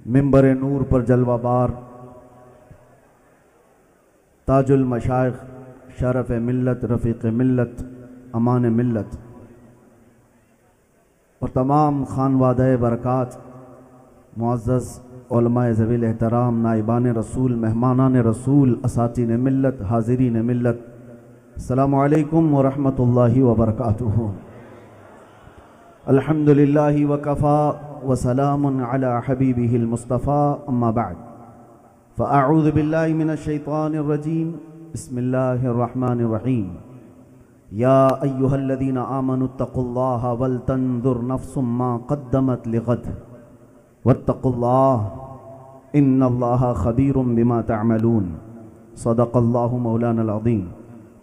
منبر نور پر جلوہ بار تاج المشائخ، شرف ملت، رفیق ملت، امان ملت اور تمام خانوادہ برکات، معزز علماء ذوی الاحترام، نائبان رسول، مہمانان رسول، اساتین ملت، حاضرین ملت، السلام علیکم ورحمۃ اللہ وبرکاتہ۔ الحمدللہ وکفی وسلام علی حبیبہ المصطفیٰ، اما بعد فاعوذ باللہ من الشیطان الرجیم، بسم اللہ الرحمن الرحیم۔ یا ایہا الذین آمنوا اتقوا اللہ ولتنظر نفس ما قدمت لغد واتقوا اللہ ان اللہ خبیر بما تعملون، صدق اللہ مولانا العظیم۔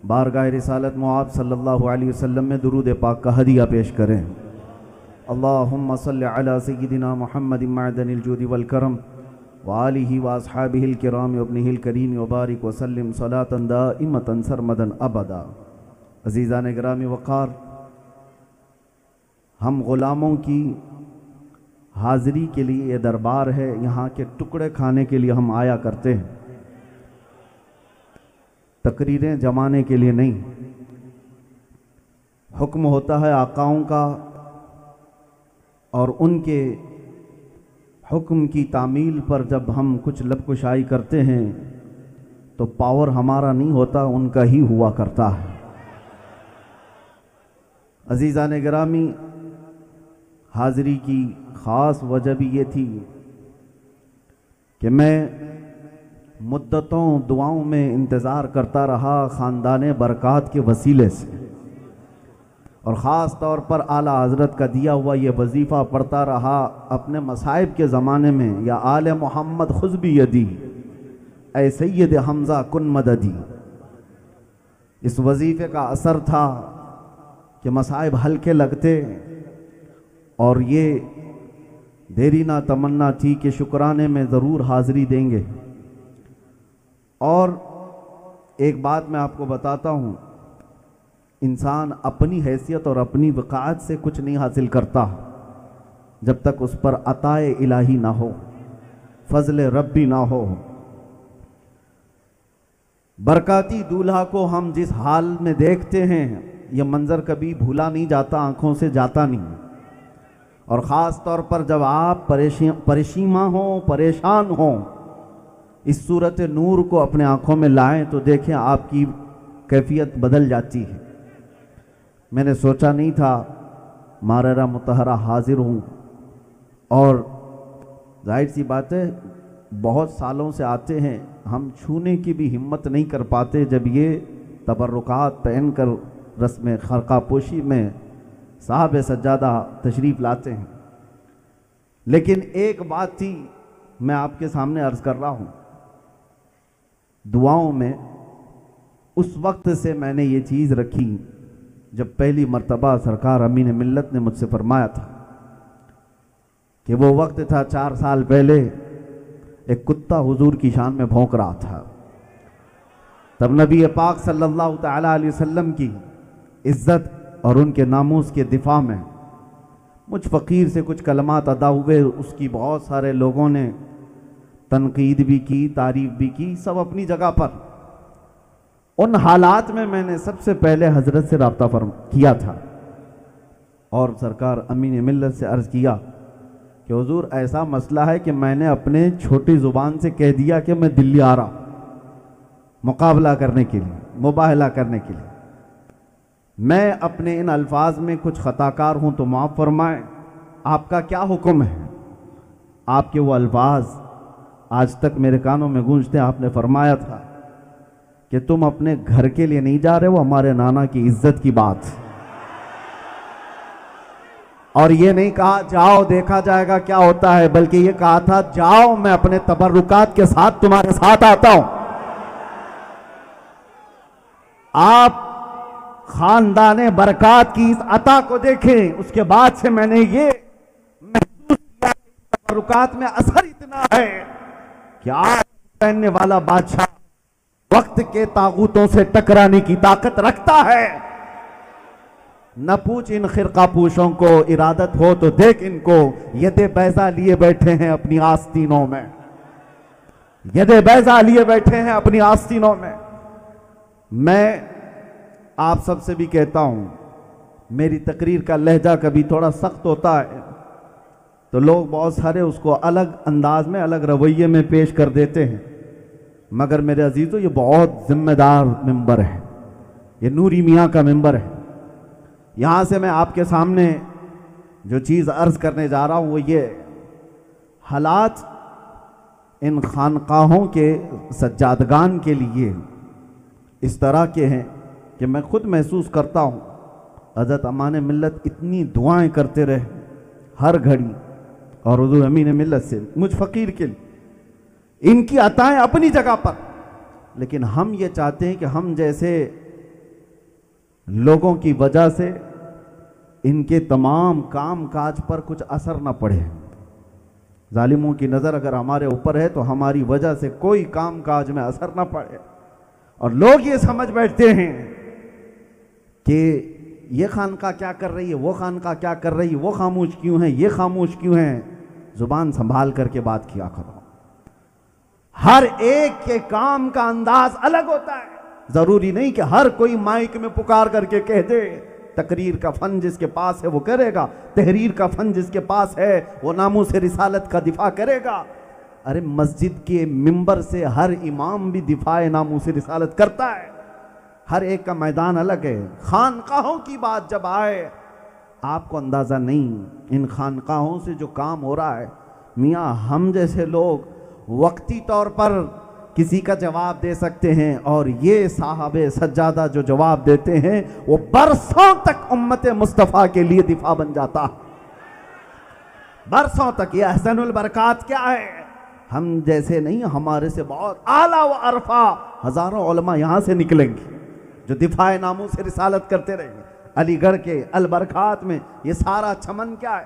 بارگاہ رسالت معاب صلی اللہ علیہ وسلم میں درود پاک کا ہدیہ پیش کریں۔ اللہم صلی علی سیدنا محمد معدن الجود والکرم وآلہ واصحابہ الکرام وابنہ الکریم وبارک وسلم صلاة دائمة سرمدا ابدا۔ عزیزان گرامی وقار، ہم غلاموں کی حاضری کے لیے یہ دربار ہے، یہاں کے ٹکڑے کھانے کے لیے ہم آیا کرتے ہیں، تقریریں جمانے کے لیے نہیں۔ حکم ہوتا ہے آقاؤں کا، اور ان کے حکم کی تعمیل پر جب ہم کچھ لب کشائی کرتے ہیں تو پاور ہمارا نہیں ہوتا، ان کا ہی ہوا کرتا ہے۔ عزیزان گرامی، حاضری کی خاص وجہ بھی یہ تھی کہ میں مدتوں دعاؤں میں انتظار کرتا رہا خاندان برکات کے وسیلے سے، اور خاص طور پر اعلیٰ حضرت کا دیا ہوا یہ وظیفہ پڑھتا رہا اپنے مصائب کے زمانے میں، یا آل محمد خذ بیدی اے سید حمزہ کن مددی۔ اس وظیفے کا اثر تھا کہ مصائب ہلکے لگتے، اور یہ دیری نہ تمنا تھی کہ شکرانے میں ضرور حاضری دیں گے۔ اور ایک بات میں آپ کو بتاتا ہوں، انسان اپنی حیثیت اور اپنی وقاعت سے کچھ نہیں حاصل کرتا جب تک اس پر عطائے الہی نہ ہو، فضل ربی نہ ہو۔ برکاتی دولہا کو ہم جس حال میں دیکھتے ہیں، یہ منظر کبھی بھولا نہیں جاتا، آنکھوں سے جاتا نہیں، اور خاص طور پر جب آپ پریشیماں ہوں، پریشان ہوں، اس صورت نور کو اپنے آنکھوں میں لائیں تو دیکھیں آپ کی کیفیت بدل جاتی ہے۔ میں نے سوچا نہیں تھا ماررہ مطہرہ حاضر ہوں، اور ظاہر سی بات ہے بہت سالوں سے آتے ہیں، ہم چھونے کی بھی ہمت نہیں کر پاتے جب یہ تبرکات پہن کر رسم خرقہ پوشی میں صاحب سجادہ تشریف لاتے ہیں۔ لیکن ایک بات تھی، میں آپ کے سامنے عرض کر رہا ہوں، دعاؤں میں اس وقت سے میں نے یہ چیز رکھی جب پہلی مرتبہ سرکار امین ملت نے مجھ سے فرمایا تھا کہ وہ وقت تھا 4 سال پہلے، ایک کتا حضور کی شان میں بھونک رہا تھا۔ تب نبی پاک صلی اللہ تعالیٰ علیہ وسلم کی عزت اور ان کے ناموس کے دفاع میں مجھ فقیر سے کچھ کلمات ادا ہوئے، اس کی بہت سارے لوگوں نے تنقید بھی کی، تعریف بھی کی، سب اپنی جگہ پر۔ ان حالات میں نے سب سے پہلے حضرت سے رابطہ کیا تھا، اور سرکار امین ملت سے عرض کیا کہ حضور ایسا مسئلہ ہے کہ میں نے اپنے چھوٹی زبان سے کہہ دیا کہ میں دلی آ رہا مقابلہ کرنے کے لیے، مباہلہ کرنے کے لیے۔ میں اپنے ان الفاظ میں کچھ خطا کار ہوں تو معاف فرمائیں، آپ کا کیا حکم ہے؟ آپ کے وہ الفاظ آج تک میرے کانوں میں گونجتے ہیں۔ آپ نے فرمایا تھا کہ تم اپنے گھر کے لیے نہیں جا رہے، وہ ہمارے نانا کی عزت کی بات، اور یہ نہیں کہا جاؤ دیکھا جائے گا کیا ہوتا ہے، بلکہ یہ کہا تھا جاؤ میں اپنے تبرکات کے ساتھ تمہارے ساتھ آتا ہوں۔ آپ خاندان برکات کی اس عطا کو دیکھیں، اس کے بعد سے میں نے یہ محسوس کیا کہ تبرکات میں اثر اتنا ہے کہ آج پہننے والا بادشاہ وقت کے طاغوتوں سے ٹکرانے کی طاقت رکھتا ہے۔ نہ پوچھ ان خرقہ پوشوں کو، ارادت ہو تو دیکھ ان کو، ید بیضا لیے بیٹھے ہیں اپنی آستینوں میں، ید بیضا لیے بیٹھے ہیں اپنی آستینوں میں۔ میں آپ سب سے بھی کہتا ہوں، میری تقریر کا لہجہ کبھی تھوڑا سخت ہوتا ہے تو لوگ بہت سارے اس کو الگ انداز میں، الگ رویے میں پیش کر دیتے ہیں، مگر میرے عزیزو یہ بہت ذمہ دار ممبر ہے، یہ نوری میاں کا ممبر ہے۔ یہاں سے میں آپ کے سامنے جو چیز عرض کرنے جا رہا ہوں وہ یہ، حالات ان خانقاہوں کے سجادگان کے لیے اس طرح کے ہیں کہ میں خود محسوس کرتا ہوں حضرت امان ملت اتنی دعائیں کرتے رہے ہر گھڑی، اور حضور امین ملت سے مجھ فقیر کے لیے ان کی عطائیں اپنی جگہ پر، لیکن ہم یہ چاہتے ہیں کہ ہم جیسے لوگوں کی وجہ سے ان کے تمام کام کاج پر کچھ اثر نہ پڑے۔ ظالموں کی نظر اگر ہمارے اوپر ہے تو ہماری وجہ سے کوئی کام کاج میں اثر نہ پڑے، اور لوگ یہ سمجھ بیٹھتے ہیں کہ یہ خانقاہ کیا کر رہی ہے، وہ خانقاہ کیا کر رہی ہے، وہ خاموش کیوں ہیں، یہ خاموش کیوں ہیں۔ زبان سنبھال کر کے بات کیا کرو، ہر ایک کے کام کا انداز الگ ہوتا ہے، ضروری نہیں کہ ہر کوئی مائک میں پکار کر کے کہہ دے۔ تقریر کا فن جس کے پاس ہے وہ کرے گا، تحریر کا فن جس کے پاس ہے وہ ناموس رسالت کا دفاع کرے گا۔ ارے مسجد کے ممبر سے ہر امام بھی دفاع ناموس رسالت کرتا ہے، ہر ایک کا میدان الگ ہے۔ خانقاہوں کی بات جب آئے، آپ کو اندازہ نہیں ان خانقاہوں سے جو کام ہو رہا ہے، میاں ہم جیسے لوگ وقتی طور پر کسی کا جواب دے سکتے ہیں، اور یہ صاحب سجادہ جو جواب دیتے ہیں وہ برسوں تک امت مصطفیٰ کے لیے دفاع بن جاتا، برسوں تک۔ یہ احسن البرکات کیا ہے، ہم جیسے نہیں، ہمارے سے بہت اعلیٰ و ارفع ہزاروں علماء یہاں سے نکلیں گے جو دفاع ناموس رسالت کرتے رہیں گے۔ علی گڑھ کے البرکات میں یہ سارا چمن کیا ہے،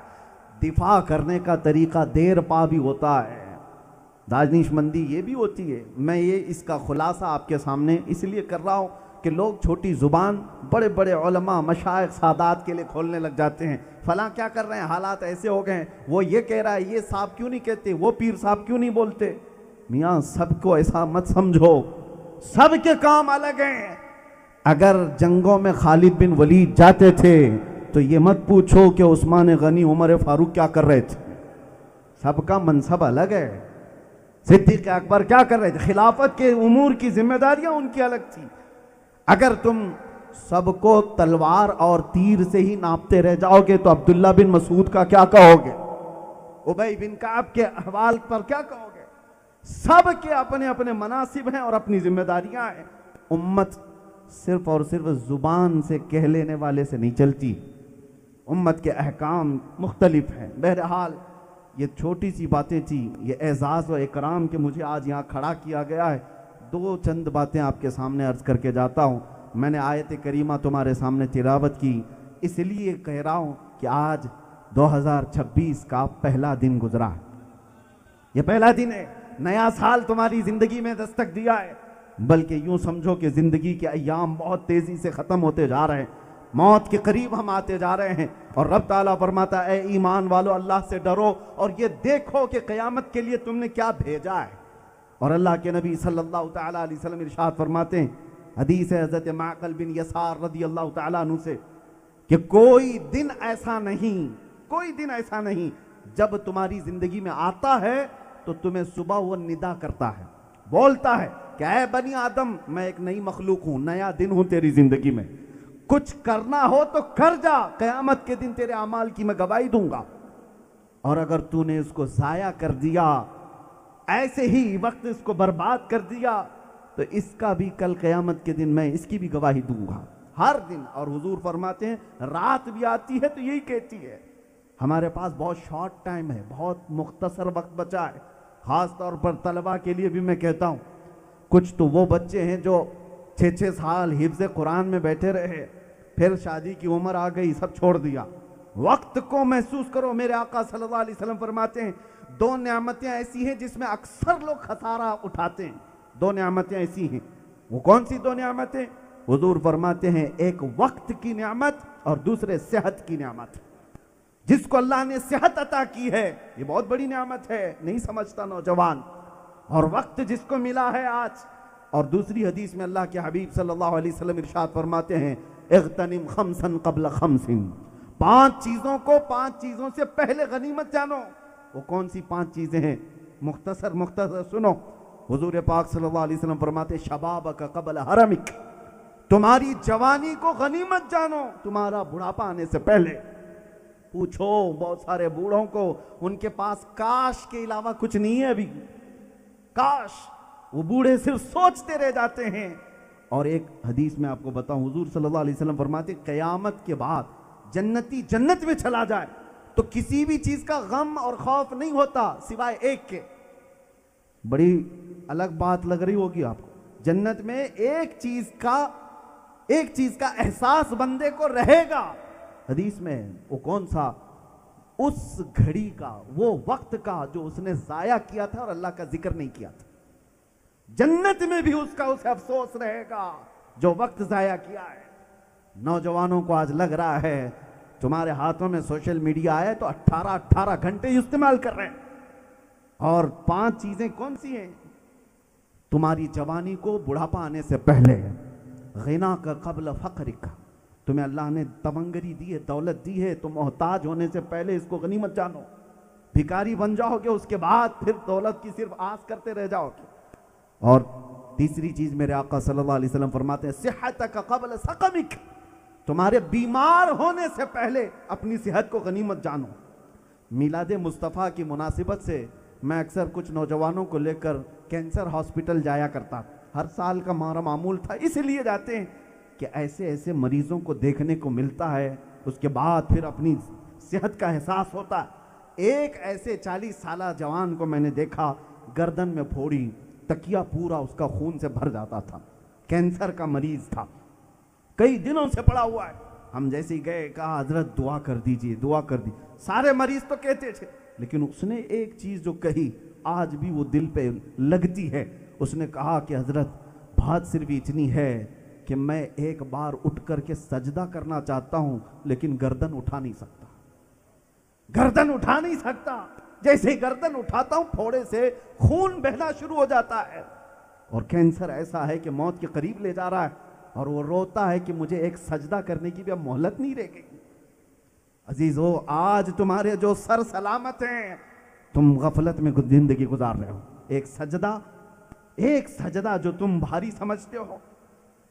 دفاع کرنے کا طریقہ دیر پا بھی ہوتا ہے، دانش مندی یہ بھی ہوتی ہے۔ میں یہ اس کا خلاصہ آپ کے سامنے اس لیے کر رہا ہوں کہ لوگ چھوٹی زبان بڑے بڑے علماء مشائخ سادات کے لیے کھولنے لگ جاتے ہیں، فلاں کیا کر رہے ہیں، حالات ایسے ہو گئے ہیں، وہ یہ کہہ رہا ہے، یہ صاحب کیوں نہیں کہتے، وہ پیر صاحب کیوں نہیں بولتے۔ میاں سب کو ایسا مت سمجھو، سب کے کام الگ ہیں۔ اگر جنگوں میں خالد بن ولید جاتے تھے تو یہ مت پوچھو کہ عثمان غنی عمر فاروق کیا کر رہے تھے، سب کا منصب الگ ہے۔ صدیق اکبر کیا کر رہے تھے، خلافت کے امور کی ذمہ داریاں ان کی الگ تھی۔ اگر تم سب کو تلوار اور تیر سے ہی ناپتے رہ جاؤ گے تو عبداللہ بن مسعود کا کیا کہو گے، ابی بن کعب کے احوال پر کیا کہو گے۔ سب کے اپنے اپنے مناصب ہیں اور اپنی ذمہ داریاں ہیں۔ امت صرف اور صرف زبان سے کہہ لینے والے سے نہیں چلتی، امت کے احکام مختلف ہیں۔ بہرحال یہ چھوٹی سی باتیں تھی، یہ اعزاز و اکرام کہ مجھے آج یہاں کھڑا کیا گیا ہے۔ دو چند باتیں آپ کے سامنے عرض کر کے جاتا ہوں۔ میں نے آیت کریمہ تمہارے سامنے تلاوت کی، اس لیے کہہ رہا ہوں کہ آج 2026 کا پہلا دن گزرا ہے، یہ پہلا دن ہے، نیا سال تمہاری زندگی میں دستک دیا ہے۔ بلکہ یوں سمجھو کہ زندگی کے ایام بہت تیزی سے ختم ہوتے جا رہے ہیں، موت کے قریب ہم آتے جا رہے ہیں، اور رب تعالیٰ فرماتا ہے اے ایمان والو اللہ سے ڈرو اور یہ دیکھو کہ قیامت کے لیے تم نے کیا بھیجا ہے۔ اور اللہ کے نبی صلی اللہ تعالیٰ علیہ وسلم ارشاد فرماتے ہیں، حدیث ہے حضرت معقل بن یسار رضی اللہ تعالیٰ عنہ سے، کہ کوئی دن ایسا نہیں، کوئی دن ایسا نہیں جب تمہاری زندگی میں آتا ہے تو تمہیں صبح وہ ندا کرتا ہے، بولتا ہے کہ اے بنی آدم میں ایک نئی مخلوق ہوں، نیا دن ہوں تیری زندگی میں، کچھ کرنا ہو تو کر جا، قیامت کے دن تیرے اعمال کی میں گواہی دوں گا۔ اور اگر تو نے اس کو ضائع کر دیا، ایسے ہی وقت اس کو برباد کر دیا، تو اس کا بھی کل قیامت کے دن میں اس کی بھی گواہی دوں گا، ہر دن۔ اور حضور فرماتے ہیں رات بھی آتی ہے تو یہی کہتی ہے۔ ہمارے پاس بہت شارٹ ٹائم ہے، بہت مختصر وقت بچا ہے، خاص طور پر طلبہ کے لیے بھی میں کہتا ہوں، کچھ تو وہ بچے ہیں جو 6 سال حفظ قرآن میں بیٹھے رہے، پھر شادی کی عمر آ گئی، سب چھوڑ دیا۔ وقت کو محسوس کرو، میرے آقا صلی اللہ علیہ وسلم فرماتے ہیں 2 نعمتیں ایسی ہیں جس میں اکثر لوگ خسارہ اٹھاتے ہیں، 2 نعمتیں ایسی ہیں۔ وہ کون سی 2 نعمتیں؟ حضور فرماتے ہیں ایک وقت کی نعمت اور دوسرے صحت کی نعمت. جس کو اللہ نے صحت عطا کی ہے یہ بہت بڑی نعمت ہے, نہیں سمجھتا نوجوان. اور وقت جس کو ملا ہے آج. اور دوسری حدیث میں اللہ کے حبیب صلی اللہ علیہ وسلم ارشاد فرماتے ہیں اغتنم خمسا قبل خمس, 5 چیزوں کو 5 چیزوں سے پہلے غنیمت جانو. وہ کون سی 5 چیزیں ہیں؟ مختصر سنو. حضور پاک صلی اللہ علیہ وسلم فرماتے شبابک قبل حرمک, تمہاری جوانی کو غنیمت جانو تمہارا بڑھاپا آنے سے پہلے. پوچھو بہت سارے بوڑھوں کو, ان کے پاس کاش کے علاوہ کچھ نہیں ہے ابھی. کاش. وہ بوڑھے صرف سوچتے رہ جاتے ہیں. اور ایک حدیث میں آپ کو بتاؤں, حضور صلی اللہ علیہ وسلم فرماتے قیامت کے بعد جنتی جنت میں چلا جائے تو کسی بھی چیز کا غم اور خوف نہیں ہوتا سوائے ایک کے. بڑی الگ بات لگ رہی ہوگی آپ کو. جنت میں ایک چیز کا احساس بندے کو رہے گا. حدیث میں وہ کون سا؟ اس گھڑی کا, وہ وقت کا جو اس نے ضائع کیا تھا اور اللہ کا ذکر نہیں کیا تھا. جنت میں بھی اس کا اسے افسوس رہے گا جو وقت ضائع کیا ہے. نوجوانوں کو آج لگ رہا ہے تمہارے ہاتھوں میں سوشل میڈیا آئے تو 18 گھنٹے استعمال کر رہے ہیں. اور 5 چیزیں کون سی ہیں؟ تمہاری جوانی کو بڑھاپا آنے سے پہلے, غنا کا قبل فقرک, تمہیں اللہ نے تمنگری دی ہے, دولت دی ہے, تم محتاج ہونے سے پہلے اس کو غنیمت جانو. بھکاری بن جاؤ گے اس کے بعد پھر دولت کی صرف آس کرتے رہ جاؤ گے. اور تیسری چیز میرے آقا صلی اللہ علیہ وسلم فرماتے ہیں صحتک قبل سقمک, تمہارے بیمار ہونے سے پہلے اپنی صحت کو غنیمت جانو. میلاد مصطفیٰ کی مناسبت سے میں اکثر کچھ نوجوانوں کو لے کر کینسر ہاسپٹل جایا کرتا. ہر سال کا ہمارا معمول تھا, اس لیے جاتے ہیں کہ ایسے مریضوں کو دیکھنے کو ملتا ہے, اس کے بعد پھر اپنی صحت کا احساس ہوتا. ایک ایسے 40 سالہ جوان کو میں نے دیکھا, گردن میں پھوڑی, تکیہ پورا اس کا خون سے بھر جاتا تھا, کینسر کا مریض تھا, کئی دنوں سے پڑا ہوا ہے. ہم جیسے ہی گئے کہا حضرت دعا کر دیجئے, دعا کر دی. سارے مریض تو کہتے تھے, لیکن اس نے ایک چیز جو کہی آج بھی وہ دل پہ لگتی ہے. اس نے کہا کہ حضرت بات صرف اتنی ہے کہ میں ایک بار اٹھ کر کے سجدہ کرنا چاہتا ہوں لیکن گردن اٹھا نہیں سکتا. گردن اٹھا نہیں سکتا. جیسے ہی گردن اٹھاتا ہوں پھوڑے سے خون بہنا شروع ہو جاتا ہے. اور کینسر ایسا ہے کہ موت کے قریب لے جا رہا ہے, اور وہ روتا ہے کہ مجھے ایک سجدہ کرنے کی بھی اب مہلت نہیں رہ گئی. عزیزو, آج تمہارے جو سر سلامت ہیں, تم غفلت میں زندگی گزار رہے ہو. ایک سجدہ جو تم بھاری سمجھتے ہو,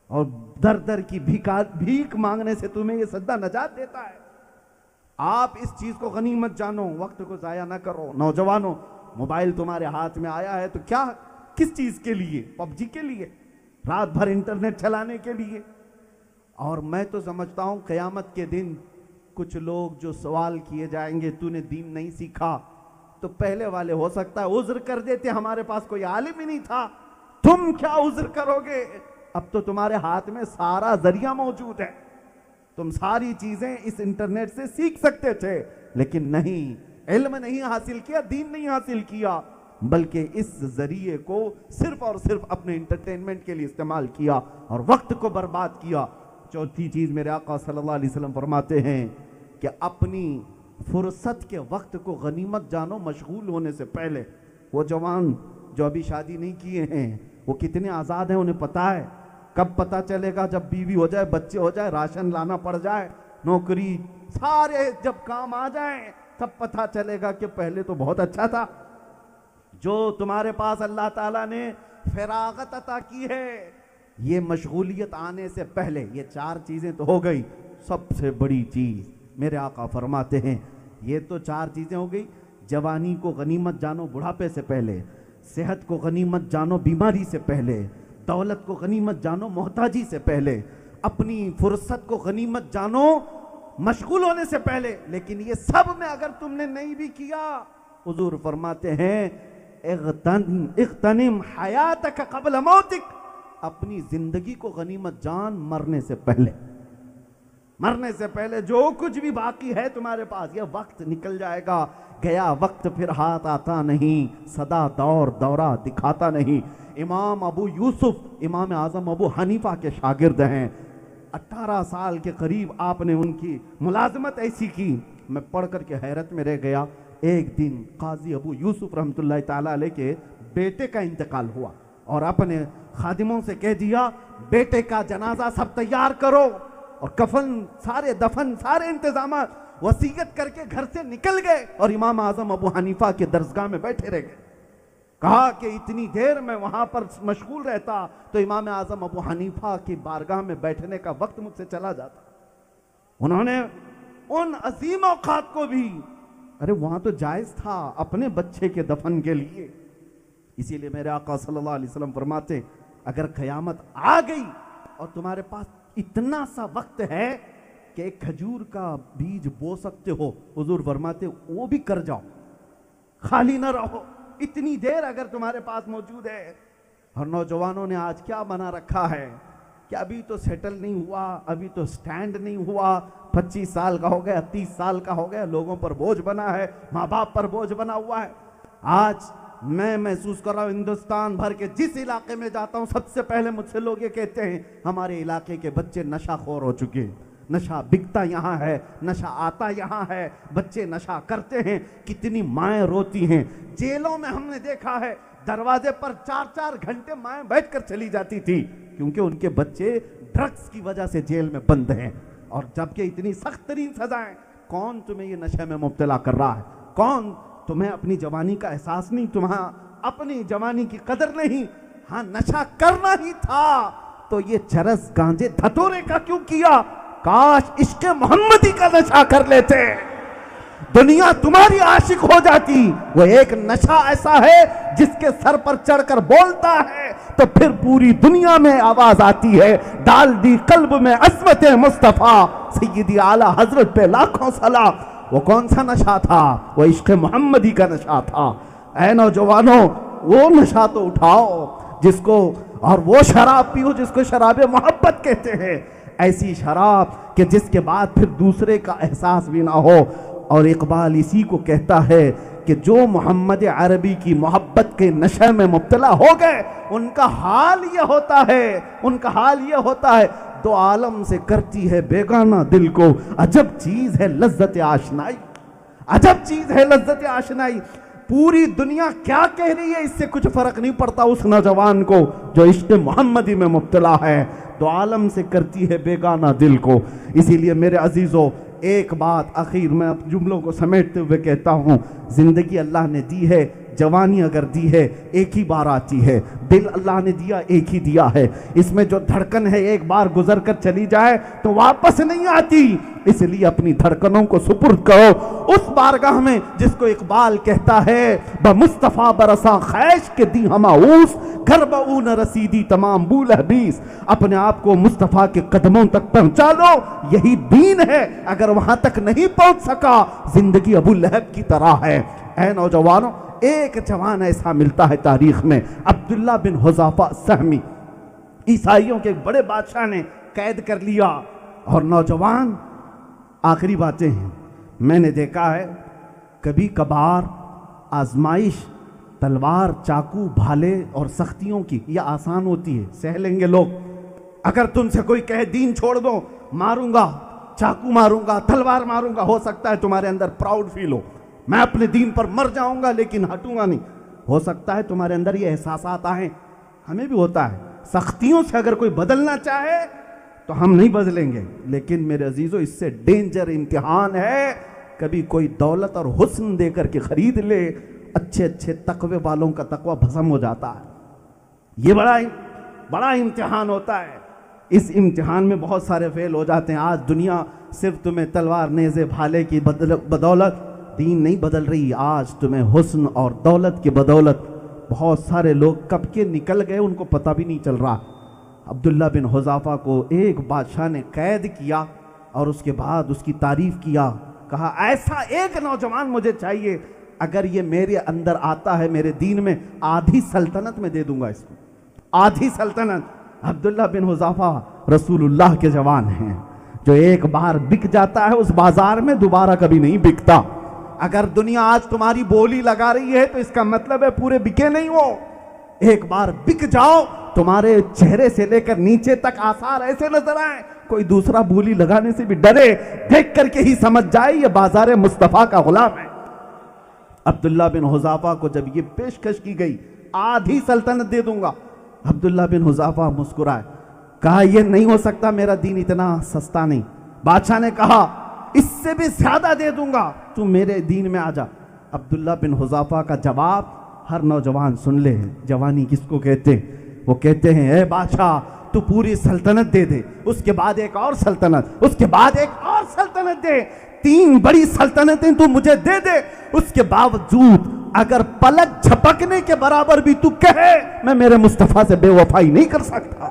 اور در کی بھیک مانگنے سے تمہیں یہ سجدہ نجات دیتا ہے. آپ اس چیز کو غنیمت جانو, وقت کو ضائع نہ کرو. نوجوانوں, موبائل تمہارے ہاتھ میں آیا ہے تو کیا, کس چیز کے لیے؟ پب جی کے لیے, رات بھر انٹرنیٹ چلانے کے لیے. اور میں تو سمجھتا ہوں قیامت کے دن کچھ لوگ جو سوال کیے جائیں گے تو نے دین نہیں سیکھا, تو پہلے والے ہو سکتا ہے عذر کر دیتے, ہمارے پاس کوئی عالم ہی نہیں تھا. تم کیا عذر کرو گے؟ اب تو تمہارے ہاتھ میں سارا ذریعہ موجود ہے, تم ساری چیزیں اس انٹرنیٹ سے سیکھ سکتے تھے, لیکن نہیں, علم نہیں حاصل کیا, دین نہیں حاصل کیا, بلکہ اس ذریعے کو صرف اور صرف اپنے انٹرٹینمنٹ کے لیے استعمال کیا اور وقت کو برباد کیا. چوتھی چیز میرے آقا صلی اللہ علیہ وسلم فرماتے ہیں کہ اپنی فرصت کے وقت کو غنیمت جانو مشغول ہونے سے پہلے. وہ جوان جو ابھی شادی نہیں کیے ہیں وہ کتنے آزاد ہیں انہیں پتا ہے. کب پتا چلے گا؟ جب بیوی ہو جائے, بچے ہو جائے, راشن لانا پڑ جائے, نوکری, سارے جب کام آ جائیں تب پتا چلے گا کہ پہلے تو بہت اچھا تھا. جو تمہارے پاس اللہ تعالیٰ نے فراغت عطا کی ہے, یہ مشغولیت آنے سے پہلے, یہ 4 چیزیں تو ہو گئی. سب سے بڑی چیز میرے آقا فرماتے ہیں, یہ تو 4 چیزیں ہو گئی. جوانی کو غنیمت جانو بڑھاپے سے پہلے, صحت کو غنیمت جانو بیماری سے پہلے, دولت کو غنیمت جانو محتاجی سے پہلے, اپنی فرصت کو غنیمت جانو مشغول ہونے سے پہلے. لیکن یہ سب میں اگر تم نے نہیں بھی کیا, حضور فرماتے ہیں اغتنم حیاتک قبل موتک, اپنی زندگی کو غنیمت جان مرنے سے پہلے. مرنے سے پہلے جو کچھ بھی باقی ہے تمہارے پاس یہ وقت نکل جائے گا. گیا وقت پھر ہاتھ آتا نہیں, صدا دور دورہ دکھاتا نہیں. امام ابو یوسف امام اعظم ابو حنیفہ کے شاگرد ہیں. 18 سال کے قریب آپ نے ان کی ملازمت ایسی کی, میں پڑھ کر کے حیرت میں رہ گیا. ایک دن قاضی ابو یوسف رحمۃ اللہ تعالیٰ علیہ کے بیٹے کا انتقال ہوا اور اپنے خادموں سے کہہ دیا بیٹے کا جنازہ سب تیار کرو, اور کفن سارے دفن سارے انتظامات وصیت کر کے گھر سے نکل گئے اور امام اعظم ابو حنیفہ کے درسگاہ میں بیٹھے رہ گئے. کہا کہ اتنی دیر میں وہاں پر مشغول رہتا تو امام اعظم ابو حنیفہ کی بارگاہ میں بیٹھنے کا وقت مجھ سے چلا جاتا. انہوں نے ان عظیم اوقات کو بھی, ارے وہاں تو جائز تھا اپنے بچے کے دفن کے لیے. اسی لیے میرے آقا صلی اللہ علیہ وسلم فرماتے اگر قیامت آ گئی اور تمہارے پاس اتنا سا وقت ہے کہ ایک کھجور کا بیج بو سکتے ہو, حضور فرماتے وہ بھی کر جاؤ, خالی نہ رہو. اتنی دیر اگر تمہارے پاس موجود ہے. اور نوجوانوں نے آج کیا بنا رکھا ہے کہ ابھی تو سیٹل نہیں ہوا, ابھی تو سٹینڈ نہیں ہوا, 25 سال کا ہو گیا, 30 سال کا ہو گیا, لوگوں پر بوجھ بنا ہے, ماں باپ پر بوجھ بنا ہوا ہے. آج میں محسوس کر رہا ہوں ہندوستان بھر کے جس علاقے میں جاتا ہوں سب سے پہلے مجھ سے لوگ یہ کہتے ہیں ہمارے علاقے کے بچے نشہ خور ہو چکے ہیں, نشہ بکتا یہاں ہے, نشہ آتا یہاں ہے, بچے نشہ کرتے ہیں. کتنی مائیں روتی ہیں. جیلوں میں ہم نے دیکھا ہے دروازے پر 4-4 گھنٹے مائیں بیٹھ کر چلی جاتی تھی کیونکہ ان کے بچے ڈرگز کی وجہ سے جیل میں بند ہیں. اور جبکہ اتنی سخت ترین سزائیں, کون تمہیں یہ نشے میں مبتلا کر رہا ہے؟ کون تمہیں اپنی جوانی کا احساس نہیں, تمہیں اپنی جوانی کی قدر نہیں؟ ہاں نشہ کرنا ہی تھا تو یہ چرس گانجے دھتورے کا کیوں کیا؟ کاش عشق محمدی کا نشہ کر لیتے, دنیا تمہاری عاشق ہو جاتی. وہ ایک نشہ ایسا ہے جس کے سر پر چڑھ کر بولتا ہے تو پھر پوری دنیا میں آواز آتی ہے ڈال دی قلب میں عظمت مصطفیٰ سیدی اعلیٰ حضرت پہ لاکھوں سلام. وہ کون سا نشہ تھا؟ وہ عشق محمدی کا نشہ تھا. اے نوجوانوں وہ نشہ تو اٹھاؤ جس کو, اور وہ شراب پیو جس کو شراب محبت کہتے ہیں. ایسی شراب کہ جس کے بعد پھر دوسرے کا احساس بھی نہ ہو. اور اقبال اسی کو کہتا ہے کہ جو محمد عربی کی محبت کے نشے میں مبتلا ہو گئے ان کا حال یہ ہوتا ہے, ان کا حال یہ ہوتا ہے دو عالم سے کرتی ہے بیگانہ دل کو عجب چیز ہے لذت آشنائی, عجب چیز ہے لذت آشنائی. پوری دنیا کیا کہہ رہی ہے اس سے کچھ فرق نہیں پڑتا اس نوجوان کو جو عشق محمدی میں مبتلا ہے, دو عالم سے کرتی ہے بیگانہ دل کو. اسی لیے میرے عزیزو ایک بات آخر میں جملوں کو سمیٹتے ہوئے کہتا ہوں, زندگی اللہ نے دی ہے, جوانی اگر دی ہے ایک ہی بار آتی ہے, دل اللہ نے دیا ایک ہی دیا ہے, اس میں جو دھڑکن ہے ایک بار گزر کر چلی جائے تو واپس نہیں آتی. اس لیے اپنی دھڑکنوں کو سپرد کرو اس بارگاہ میں جس کو اقبال کہتا ہے بمصطفیٰ برساں خیش کے دی ہماؤس گھر بہو نہ رسیدی تمام بول حبیس. اپنے آپ کو مصطفیٰ کے قدموں تک پہنچا لو, یہی دین ہے. اگر وہاں تک نہیں پہنچ سکا زندگی ابو لہب کی طرح ہے. اے نوجوانوں ایک جوان ایسا ملتا ہے تاریخ میں, عبداللہ بن حذافہ سہمی, عیسائیوں کے بڑے بادشاہ نے قید کر لیا. اور نوجوان آخری باتیں ہیں, میں نے دیکھا ہے کبھی کبھار آزمائش تلوار چاقو بھالے اور سختیوں کی یہ آسان ہوتی ہے, سہ لیں گے لوگ. اگر تم سے کوئی کہے دین چھوڑ دو, ماروں گا, چاقو ماروں گا, تلوار ماروں گا, ہو سکتا ہے تمہارے اندر پراؤڈ فیل ہو, میں اپنے دین پر مر جاؤں گا لیکن ہٹوں گا نہیں. ہو سکتا ہے تمہارے اندر یہ احساسات آئیں, ہمیں بھی ہوتا ہے. سختیوں سے اگر کوئی بدلنا چاہے تو ہم نہیں بدلیں گے, لیکن میرے عزیزو اس سے ڈینجر امتحان ہے. کبھی کوئی دولت اور حسن دے کر کے خرید لے, اچھے اچھے تقوی والوں کا تقوی بھسم ہو جاتا ہے. یہ بڑا امتحان ہوتا ہے. اس امتحان میں بہت سارے فیل ہو جاتے ہیں. آج دنیا صرف تمہیں تلوار نیزے بھالے کی بدولت دین نہیں بدل رہی, آج تمہیں حسن اور دولت کی بدولت بہت سارے لوگ کب کے نکل گئے ان کو پتہ بھی نہیں چل رہا. عبداللہ بن حذافہ کو ایک بادشاہ نے قید کیا اور اس کے بعد اس کی تعریف کیا, کہا ایسا ایک نوجوان مجھے چاہیے, اگر یہ میرے اندر آتا ہے میرے دین میں آدھی سلطنت میں دے دوں گا اس کو, آدھی سلطنت. عبداللہ بن حذافہ رسول اللہ کے جوان ہیں جو ایک بار بک جاتا ہے اس بازار میں دوبارہ کبھی نہیں بکتا۔ اگر دنیا آج تمہاری بولی لگا رہی ہے تو اس کا مطلب ہے پورے بکے نہیں ہو۔ ایک بار بک جاؤ، تمہارے چہرے سے لے کر نیچے تک آثار ایسے نظر آئیں، کوئی دوسرا بولی لگانے سے بھی ڈرے، دیکھ کر کے ہی سمجھ جائے یہ بازار مصطفیٰ کا غلام ہے۔ عبداللہ بن حذافہ کو جب یہ پیشکش کی گئی آدھی سلطنت دے دوں گا، عبداللہ بن حذافہ مسکرائے، کہا یہ نہیں ہو سکتا، میرا دین اتنا سستا نہیں۔ بادشاہ نے کہا اس سے بھی زیادہ دے دوں گا، تو میرے دین میں آ جا۔ عبداللہ بن حذافہ کا جواب ہر نوجوان سن لے، جوانی کس کو کہتے ہیں؟ وہ کہتے ہیں اے بادشاہ تو پوری سلطنت دے دے، اس کے بعد ایک اور سلطنت، اس کے بعد ایک اور سلطنت دے، 3 بڑی سلطنتیں تو مجھے دے دے، اس کے باوجود اگر پلک جھپکنے کے برابر بھی تو کہے میں میرے مصطفیٰ سے بے وفائی نہیں کر سکتا،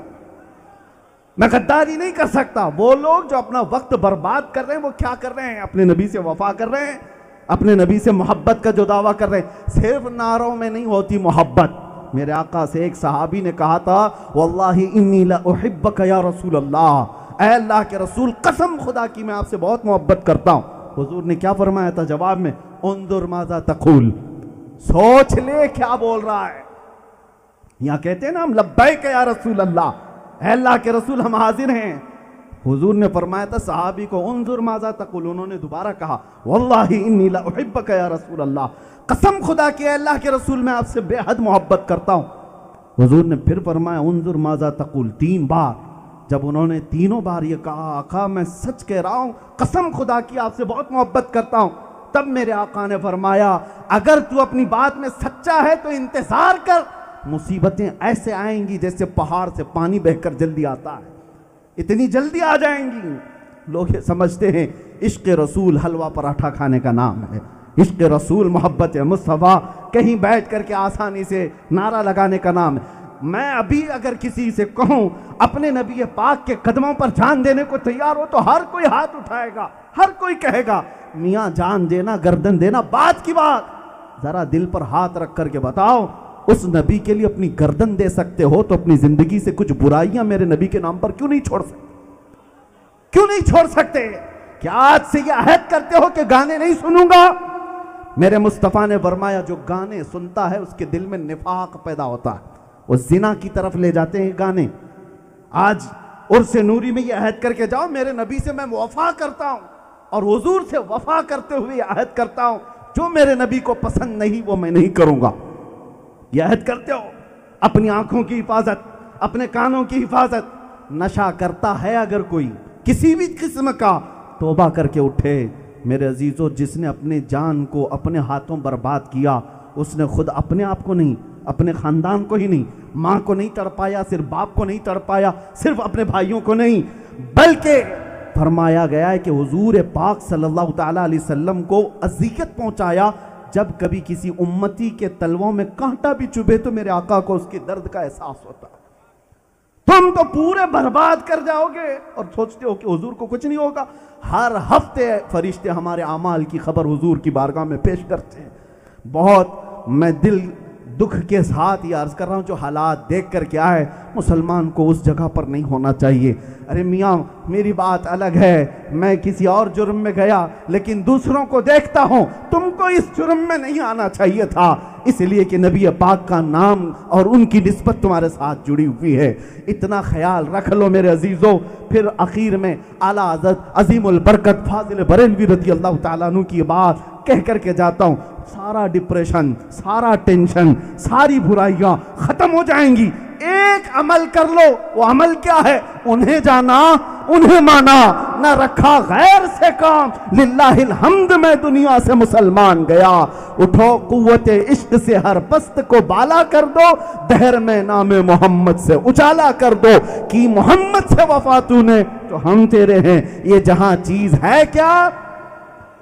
میں غداری نہیں کر سکتا۔ وہ لوگ جو اپنا وقت برباد کر رہے ہیں وہ کیا کر رہے ہیں؟ اپنے نبی سے وفا کر رہے ہیں، اپنے نبی سے محبت کا جو دعویٰ کر رہے ہیں۔ صرف نعروں میں نہیں ہوتی محبت۔ میرے آقا سے ایک صحابی نے کہا تھا واللہ انی لأحبک یا رسول اللہ، اے اللہ کے رسول قسم خدا کی میں آپ سے بہت محبت کرتا ہوں۔ حضور نے کیا فرمایا تھا جواب میں؟ انظر ماذا تقول، سوچ لے کیا بول رہا ہے۔ یہاں کہتے ہیں نا ہم لبیک یا رسول اللہ، اے اللہ کے رسول ہم حاضر ہیں۔ حضور نے فرمایا تھا صحابی کو انظر ماذا تقول، انہوں نے دوبارہ کہا واللہ انی لأحبک یا رسول اللہ، قسم خدا کی اے اللہ کے رسول میں آپ سے بے حد محبت کرتا ہوں۔ حضور نے پھر فرمایا انظر ماذا تقول 3 بار۔ جب انہوں نے تینوں بار یہ کہا آقا میں سچ کہہ رہا ہوں، قسم خدا کی آپ سے بہت محبت کرتا ہوں، تب میرے آقا نے فرمایا اگر تو اپنی بات میں سچا ہے تو انتظار کر، مصیبتیں ایسے آئیں گی جیسے پہاڑ سے پانی بہہ کر جلدی آتا ہے، اتنی جلدی آ جائیں گی۔ لوگ یہ سمجھتے ہیں عشق رسول حلوہ پراٹھا کھانے کا نام ہے، عشق رسول محبت مصطفیٰ کہیں بیٹھ کر کے آسانی سے نعرہ لگانے کا نام ہے۔ میں ابھی اگر کسی سے کہوں اپنے نبی پاک کے قدموں پر جان دینے کو تیار ہو تو ہر کوئی ہاتھ اٹھائے گا، ہر کوئی کہے گا میاں جان دینا گردن دینا بات کی بات، ذرا دل پر ہاتھ رکھ کر کے بتاؤ اس نبی کے لیے اپنی گردن دے سکتے ہو تو اپنی زندگی سے کچھ برائیاں میرے نبی کے نام پر کیوں نہیں چھوڑ سکتے؟ کیوں نہیں چھوڑ سکتے؟ کیا آج سے یہ عہد کرتے ہو کہ گانے نہیں سنوں گا؟ میرے مصطفیٰ نے فرمایا جو گانے سنتا ہے اس کے دل میں نفاق پیدا ہوتا ہے، وہ زنا کی طرف لے جاتے ہیں گانے۔ آج عرس نوری میں یہ عہد کر کے جاؤ میرے نبی سے میں وفا کرتا ہوں اور حضور سے وفا کرتے ہوئے یہ عہد کرتا ہوں جو میرے نبی کو پسند نہیں وہ میں نہیں کروں گا۔ یہ عہد کرتے ہو اپنی آنکھوں کی حفاظت، اپنے کانوں کی حفاظت۔ نشہ کرتا ہے اگر کوئی کسی بھی قسم کا توبہ کر کے اٹھے۔ میرے عزیزو جس نے اپنے جان کو اپنے ہاتھوں برباد کیا اس نے خود اپنے آپ کو نہیں، اپنے خاندان کو ہی نہیں، ماں کو نہیں تڑپایا، صرف باپ کو نہیں تڑپایا، صرف اپنے بھائیوں کو نہیں، بلکہ فرمایا گیا ہے کہ حضور پاک صلی اللہ تعالیٰ علیہ وسلم کو اذیت پہنچایا۔ جب کبھی کسی امتی کے تلووں میں کانٹا بھی چبھے تو میرے آقا کو اس کے درد کا احساس ہوتا۔ تم تو پورے برباد کر جاؤ گے اور سوچتے ہو کہ حضور کو کچھ نہیں ہوگا۔ ہر ہفتے فرشتے ہمارے اعمال کی خبر حضور کی بارگاہ میں پیش کرتے ہیں۔ بہت میں دل دکھ کے ساتھ یہ عرض کر رہا ہوں جو حالات دیکھ کر کے آئے، مسلمان کو اس جگہ پر نہیں ہونا چاہیے۔ ارے میاں میری بات الگ ہے، میں کسی اور جرم میں گیا لیکن دوسروں کو دیکھتا ہوں، تم کو اس جرم میں نہیں آنا چاہیے تھا، اس لیے کہ نبی پاک کا نام اور ان کی نسبت تمہارے ساتھ جڑی ہوئی ہے۔ اتنا خیال رکھ لو میرے عزیزوں۔ پھر اخیر میں اعلیٰ حضرت عظیم البرکت فاضل بریلوی رضی اللہ تعالیٰ عنہ کی بات کہہ کر کے جاتا ہوں، سارا ڈپریشن، سارا ٹینشن، ساری برائیاں ختم ہو جائیں گی۔ ایک عمل کر لو، وہ عمل کیا ہے؟ انہیں جانا، انہیں مانا، نہ رکھا غیر سے کام۔ للہ الحمد میں دنیا سے مسلمان گیا۔ اٹھو قوت عشق سے ہر پست کو بالا کر دو، دہر میں نام محمد سے اجالا کر دو، کی محمد سے وفا تو نے تو ہم تیرے ہیں، یہ جہاں چیز ہے کیا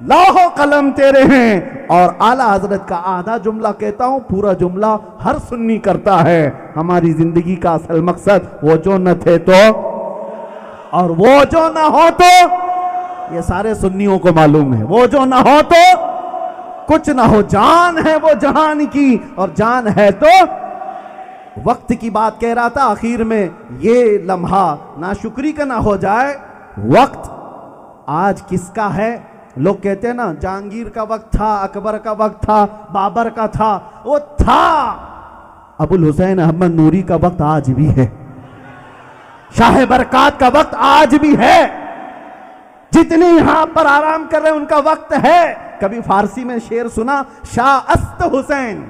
لوح و قلم تیرے ہیں۔ اور اعلیٰ حضرت کا آدھا جملہ کہتا ہوں، پورا جملہ ہر سنی کرتا ہے۔ ہماری زندگی کا اصل مقصد وہ جو نہ تھے تو اور وہ جو نہ ہو تو، یہ سارے سنیوں کو معلوم ہے، وہ جو نہ ہو تو کچھ نہ ہو، جان ہے وہ جہان کی اور جان ہے تو وقت کی بات کہہ رہا تھا۔ آخر میں یہ لمحہ ناشکری کا نہ ہو جائے، وقت آج کس کا ہے؟ لوگ کہتے ہیں نا جہانگیر کا وقت تھا، اکبر کا وقت تھا، بابر کا تھا، وہ تھا۔ ابو الحسین احمد نوری کا وقت آج بھی ہے، شاہ برکات کا وقت آج بھی ہے، جتنے یہاں پر آرام کر رہے ہیں ان کا وقت ہے۔ کبھی فارسی میں شعر سنا، شاہ است حسین،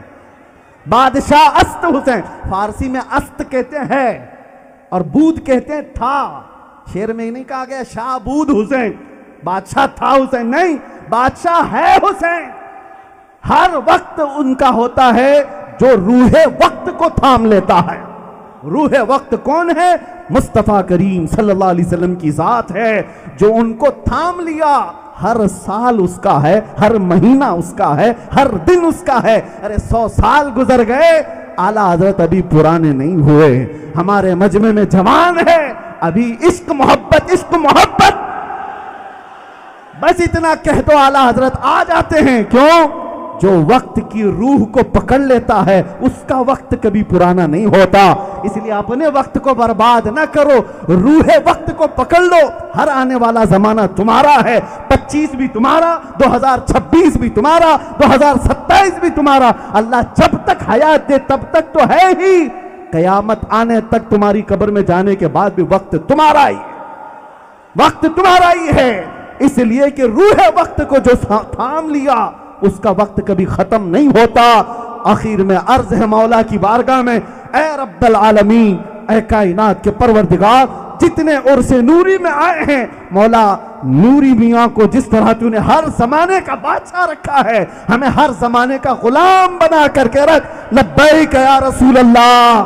بادشاہ است حسین، فارسی میں است کہتے ہیں اور بود کہتے ہیں تھا۔ شعر میں نہیں کہا گیا شاہ بود حسین، بادشاہ تھا حسین، نہیں، بادشاہ ہے حسین۔ ہر وقت ان کا ہوتا ہے جو روح وقت کو تھام لیتا ہے۔ روح وقت کون ہے؟ مصطفیٰ کریم صلی اللہ علیہ وسلم کی ذات ہے جو ان کو تھام لیا۔ ہر سال اس کا ہے، ہر مہینہ اس کا ہے، ہر دن اس کا ہے۔ ارے 100 سال گزر گئے، اعلیٰ حضرت ابھی پرانے نہیں ہوئے، ہمارے مجمع میں جوان ہے، ابھی عشق محبت عشق محبت، بس اتنا کہہ دو اعلیٰ حضرت آ جاتے ہیں۔ کیوں؟ جو وقت کی روح کو پکڑ لیتا ہے اس کا وقت کبھی پرانا نہیں ہوتا۔ اس لیے اپنے وقت کو برباد نہ کرو، روح وقت کو پکڑ لو۔ ہر آنے والا زمانہ تمہارا ہے، 25 بھی تمہارا، 2026 بھی تمہارا، 2027 بھی تمہارا۔ اللہ جب تک حیات دے تب تک تو ہے ہی، قیامت آنے تک تمہاری قبر میں جانے کے بعد بھی وقت تمہارا ہی، وقت تمہارا ہی ہے۔ اس لیے کہ روح وقت کو جو تھام لیا اس کا وقت کبھی ختم نہیں ہوتا۔ آخر میں عرض ہے مولا کی بارگاہ میں، اے رب العالمین، اے کائنات کے پروردگار، جتنے عرص نوری میں آئے ہیں مولا، نوری میاں کو جس طرح تو نے ہر زمانے کا بادشاہ رکھا ہے، ہمیں ہر زمانے کا غلام بنا کر کے رکھ۔ لبیک یا رسول اللہ۔